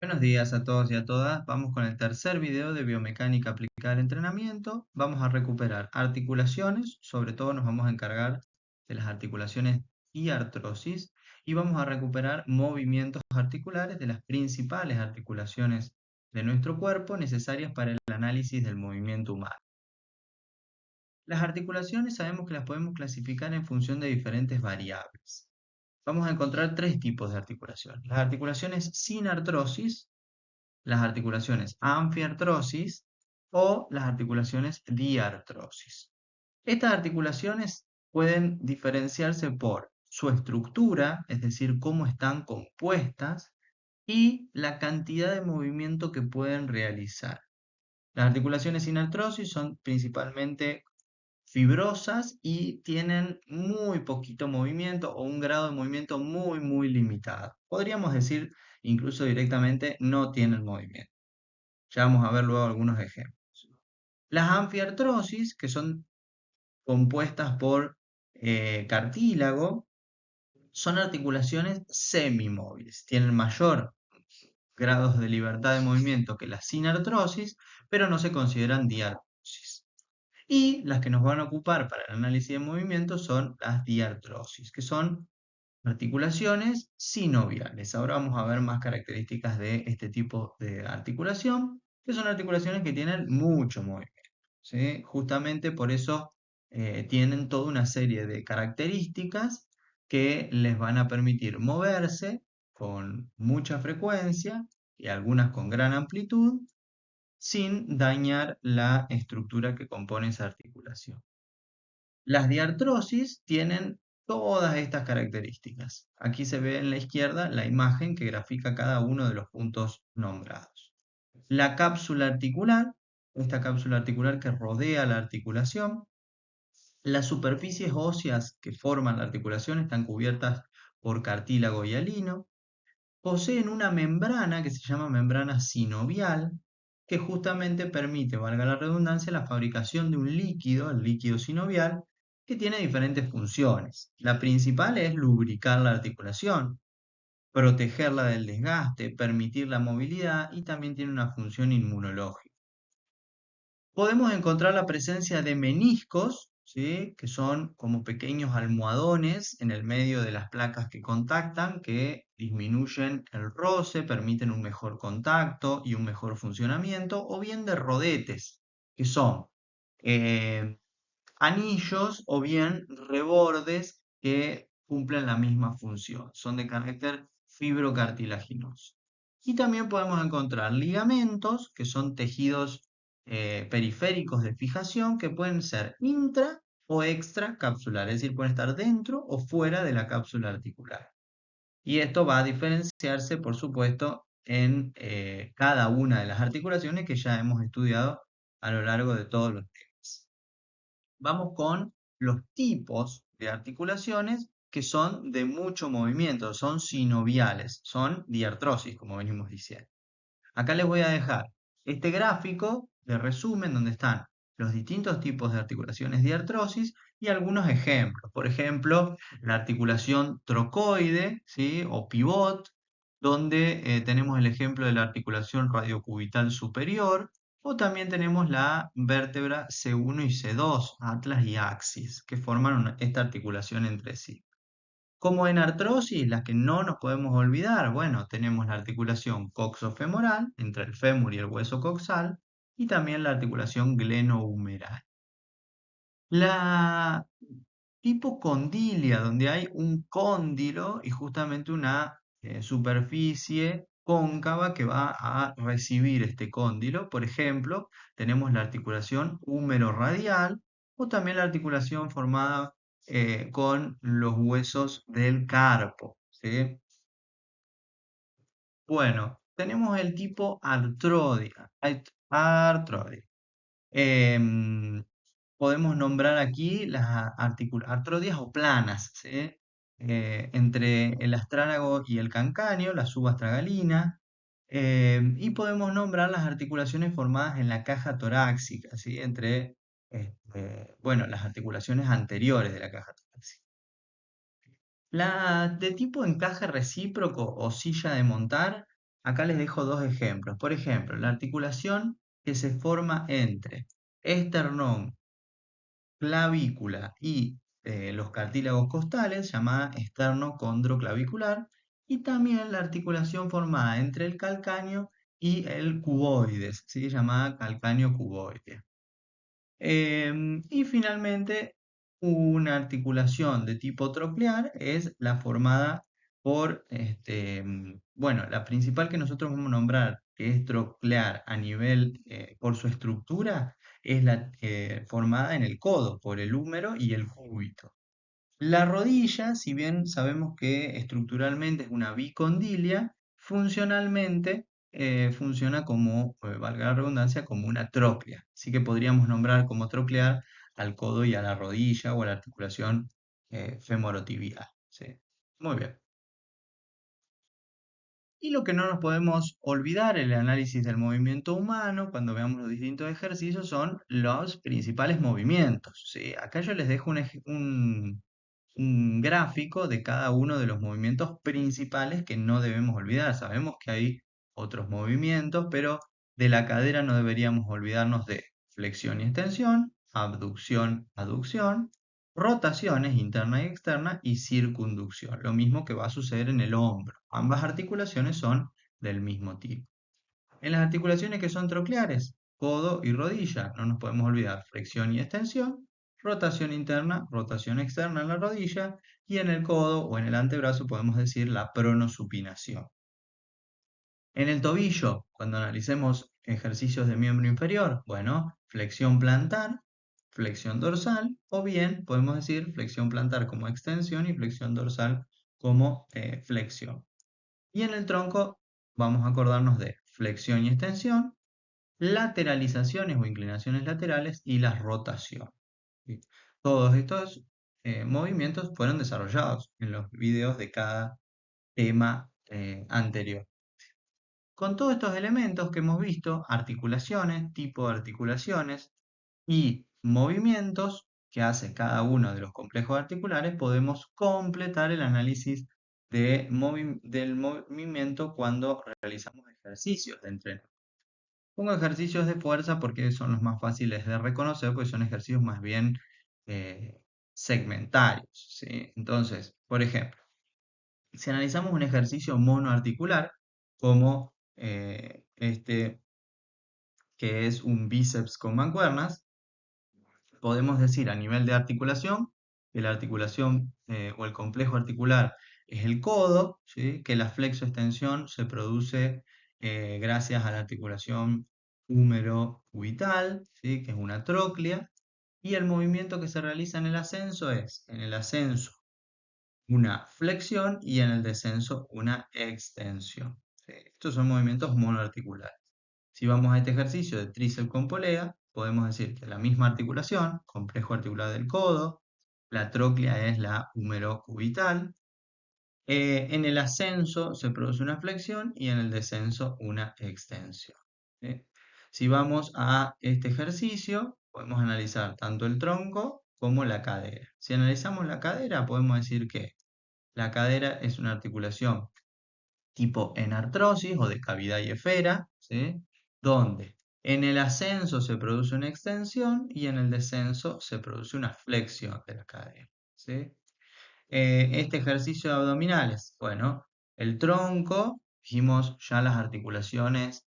Buenos días a todos y a todas. Vamos con el tercer video de biomecánica aplicada al entrenamiento. Vamos a recuperar articulaciones, sobre todo nos vamos a encargar de las articulaciones y artrosis, y vamos a recuperar movimientos articulares de las principales articulaciones de nuestro cuerpo necesarias para el análisis del movimiento humano. Las articulaciones sabemos que las podemos clasificar en función de diferentes variables. Vamos a encontrar tres tipos de articulaciones. Las articulaciones sin artrosis, las articulaciones anfiartrosis o las articulaciones diartrosis. Estas articulaciones pueden diferenciarse por su estructura, es decir, cómo están compuestas, y la cantidad de movimiento que pueden realizar. Las articulaciones sin artrosis son principalmente fibrosas y tienen muy poquito movimiento o un grado de movimiento muy limitado. Podríamos decir incluso directamente no tienen movimiento. Ya vamos a ver luego algunos ejemplos. Las anfiartrosis, que son compuestas por cartílago, son articulaciones semimóviles. Tienen mayor grados de libertad de movimiento que las sin artrosis, pero no se consideran diartrosis. Y las que nos van a ocupar para el análisis de movimiento son las diartrosis, que son articulaciones sinoviales. Ahora vamos a ver más características de este tipo de articulación, que son articulaciones que tienen mucho movimiento, ¿sí? Justamente por eso tienen toda una serie de características que les van a permitir moverse con mucha frecuencia y algunas con gran amplitud, sin dañar la estructura que compone esa articulación. Las diartrosis tienen todas estas características. Aquí se ve en la izquierda la imagen que grafica cada uno de los puntos nombrados. La cápsula articular, esta cápsula articular que rodea la articulación. Las superficies óseas que forman la articulación están cubiertas por cartílago y hialino. Poseen una membrana que se llama membrana sinovial, que justamente permite, valga la redundancia, la fabricación de un líquido, el líquido sinovial, que tiene diferentes funciones. La principal es lubricar la articulación, protegerla del desgaste, permitir la movilidad y también tiene una función inmunológica. Podemos encontrar la presencia de meniscos, ¿sí?, que son como pequeños almohadones en el medio de las placas que contactan, que disminuyen el roce, permiten un mejor contacto y un mejor funcionamiento, o bien de rodetes, que son anillos o bien rebordes que cumplen la misma función, son de carácter fibrocartilaginoso. Y también podemos encontrar ligamentos, que son tejidos periféricos de fijación, que pueden ser intra o extracapsular, es decir, pueden estar dentro o fuera de la cápsula articular. Y esto va a diferenciarse, por supuesto, en cada una de las articulaciones que ya hemos estudiado a lo largo de todos los temas. Vamos con los tipos de articulaciones que son de mucho movimiento, son sinoviales, son diartrosis, como venimos diciendo. Acá les voy a dejar este gráfico de resumen donde están los distintos tipos de articulaciones diartrosis y algunos ejemplos. Por ejemplo, la articulación trocoide, ¿sí?, o pivot, donde tenemos el ejemplo de la articulación radiocubital superior, o también tenemos la vértebra C1 y C2, atlas y axis, que forman esta articulación entre sí. Como en artrosis, las que no nos podemos olvidar, bueno, tenemos la articulación coxofemoral, entre el fémur y el hueso coxal, y también la articulación glenohumeral. La hipocondilia, donde hay un cóndilo y justamente una superficie cóncava que va a recibir este cóndilo. Por ejemplo, tenemos la articulación húmero-radial o también la articulación formada con los huesos del carpo, ¿sí? Bueno, tenemos el tipo artrodia. Em, Podemos nombrar aquí las artrodias o planas, ¿sí? Entre el astrálago y el cancáneo, la subastragalina, y podemos nombrar las articulaciones formadas en la caja torácica, ¿sí?, entre bueno, las articulaciones anteriores de la caja torácica. La de tipo encaje recíproco o silla de montar Acá les dejo dos ejemplos. Por ejemplo, la articulación que se forma entre esternón, clavícula y los cartílagos costales, llamada esternocondroclavicular, y también la articulación formada entre el calcáneo y el cuboides, ¿sí? Llamada calcáneo cuboide. Y finalmente, una articulación de tipo troclear es la formada por, bueno, la principal que nosotros vamos a nombrar, que es troclear a nivel, por su estructura, es la formada en el codo, por el húmero y el cúbito. La rodilla, si bien sabemos que estructuralmente es una bicondilia, funcionalmente funciona como, valga la redundancia, como una tróclea. Así que podríamos nombrar como troclear al codo y a la rodilla o a la articulación femorotibial. ¿Sí? Muy bien. Y lo que no nos podemos olvidar en el análisis del movimiento humano, cuando veamos los distintos ejercicios, son los principales movimientos. ¿Sí? Acá yo les dejo un gráfico de cada uno de los movimientos principales que no debemos olvidar. Sabemos que hay otros movimientos, pero de la cadera no deberíamos olvidarnos de flexión y extensión, abducción, aducción, rotaciones interna y externa y circunducción. Lo mismo que va a suceder en el hombro. Ambas articulaciones son del mismo tipo. En las articulaciones que son trocleares, codo y rodilla, no nos podemos olvidar flexión y extensión, rotación interna, rotación externa en la rodilla, y en el codo o en el antebrazo podemos decir la pronosupinación. En el tobillo, cuando analicemos ejercicios de miembro inferior, bueno, flexión plantar, flexión dorsal, o bien podemos decir flexión plantar como extensión y flexión dorsal como flexión. Y en el tronco vamos a acordarnos de flexión y extensión, lateralizaciones o inclinaciones laterales y la rotación. ¿Sí? Todos estos movimientos fueron desarrollados en los videos de cada tema anterior. Con todos estos elementos que hemos visto, articulaciones, tipo de articulaciones y movimientos que hace cada uno de los complejos articulares, podemos completar el análisis del movimiento cuando realizamos ejercicios de entrenamiento. Pongo ejercicios de fuerza porque son los más fáciles de reconocer, porque son ejercicios más bien eh, segmentarios, ¿sí? Entonces, por ejemplo, si analizamos un ejercicio monoarticular, como este que es un bíceps con mancuernas, podemos decir a nivel de articulación que la articulación o el complejo articular es el codo, ¿sí? Que la flexoextensión se produce gracias a la articulación húmero-cubital, ¿sí? Que es una tróclea, y el movimiento que se realiza en el ascenso es, en el ascenso, una flexión y en el descenso una extensión. ¿Sí? Estos son movimientos monoarticulares. Si vamos a este ejercicio de tríceps con polea, podemos decir que la misma articulación, complejo articular del codo, la tróclea es la húmero-cubital. En el ascenso se produce una flexión y en el descenso una extensión. ¿Sí? Si vamos a este ejercicio, podemos analizar tanto el tronco como la cadera. Si analizamos la cadera, podemos decir que la cadera es una articulación tipo enartrosis o de cavidad y esfera, ¿sí? Donde en el ascenso se produce una extensión y en el descenso se produce una flexión de la cadera, ¿sí? Este ejercicio de abdominales, bueno, el tronco, dijimos ya las articulaciones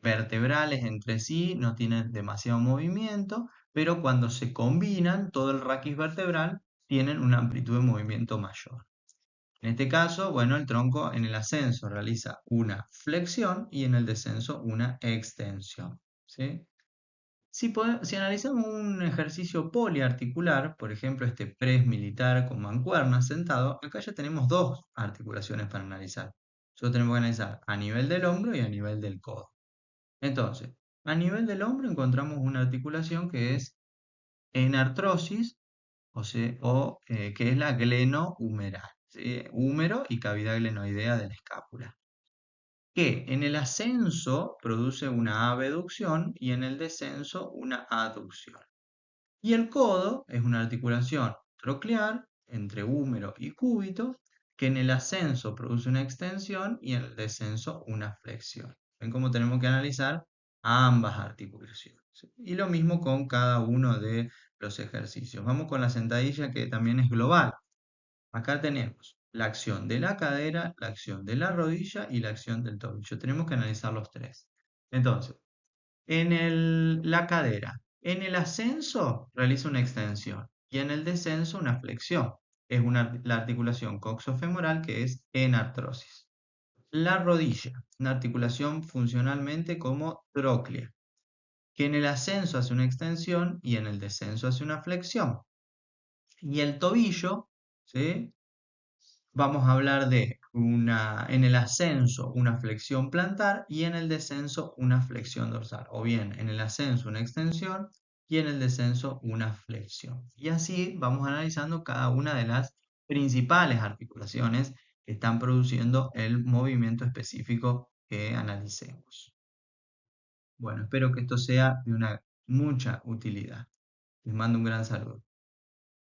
vertebrales entre sí no tienen demasiado movimiento, pero cuando se combinan, todo el raquis vertebral tienen una amplitud de movimiento mayor. En este caso, bueno, el tronco en el ascenso realiza una flexión y en el descenso una extensión, ¿sí? Si analizamos un ejercicio poliarticular, por ejemplo, este press militar con mancuernas sentado, acá ya tenemos dos articulaciones para analizar. Solo tenemos que analizar a nivel del hombro y a nivel del codo. Entonces, a nivel del hombro encontramos una articulación que es enartrosis, que es la glenohumeral, ¿sí? Húmero y cavidad glenoidea de la escápula, que en el ascenso produce una abducción y en el descenso una aducción. Y el codo es una articulación troclear entre húmero y cúbito que en el ascenso produce una extensión y en el descenso una flexión. ¿Ven cómo tenemos que analizar ambas articulaciones? Y lo mismo con cada uno de los ejercicios. Vamos con la sentadilla, que también es global. Acá tenemos la acción de la cadera, la acción de la rodilla y la acción del tobillo. Tenemos que analizar los tres. Entonces, la cadera, en el ascenso realiza una extensión y en el descenso una flexión. Es la articulación coxofemoral, que es en artrosis. La rodilla, una articulación funcionalmente como tróclea, que en el ascenso hace una extensión y en el descenso hace una flexión. Y el tobillo, ¿sí? Vamos a hablar de en el ascenso una flexión plantar y en el descenso una flexión dorsal. O bien en el ascenso una extensión y en el descenso una flexión. Y así vamos analizando cada una de las principales articulaciones que están produciendo el movimiento específico que analicemos. Bueno, espero que esto sea de mucha utilidad. Les mando un gran saludo.